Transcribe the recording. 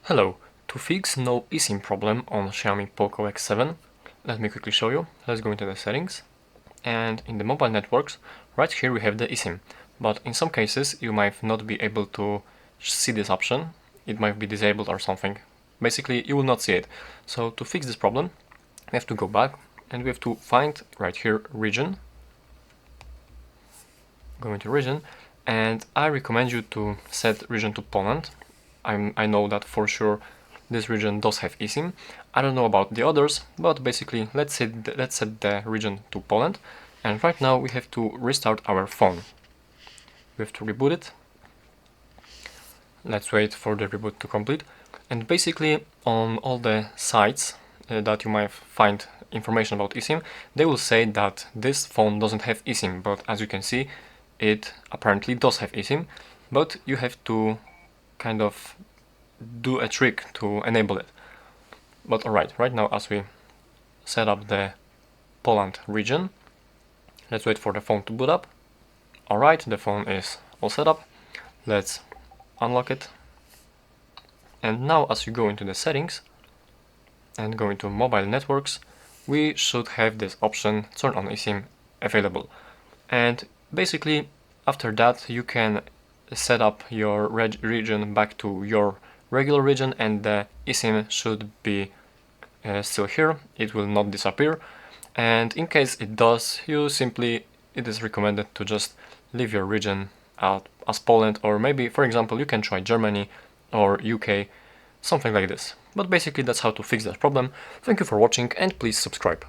Hello, to fix no eSIM problem on Xiaomi Poco X7, let me quickly show you. Let's go into the settings, and in the mobile networks, right here we have the eSIM, but in some cases you might not be able to see this option. It might be disabled or something. Basically, you will not see it. So to fix this problem, we have to go back and we have to find right here region. Go into region, and I recommend you to set region to Poland. I know that for sure this region does have eSIM. I don't know about the others, but basically let's set the region to Poland. And right now we have to restart our phone. We have to reboot it. Let's wait for the reboot to complete. And basically on all the sites that you might find information about eSIM, they will say that this phone doesn't have eSIM, but as you can see, it apparently does have eSIM, but you have to kind of do a trick to enable it. But alright, right now as we set up the Poland region, let's wait for the phone to boot up. Alright, the phone is all set up. Let's unlock it. And now as you go into the settings and go into mobile networks, we should have this option turn on eSIM available. And basically after that you can set up your region back to your regular region, and the eSIM should be still here. It will not disappear, and in case it does, it is recommended to just leave your region as Poland, or maybe for example you can try Germany or UK, something like this. But basically that's how to fix that problem. Thank you for watching and please subscribe.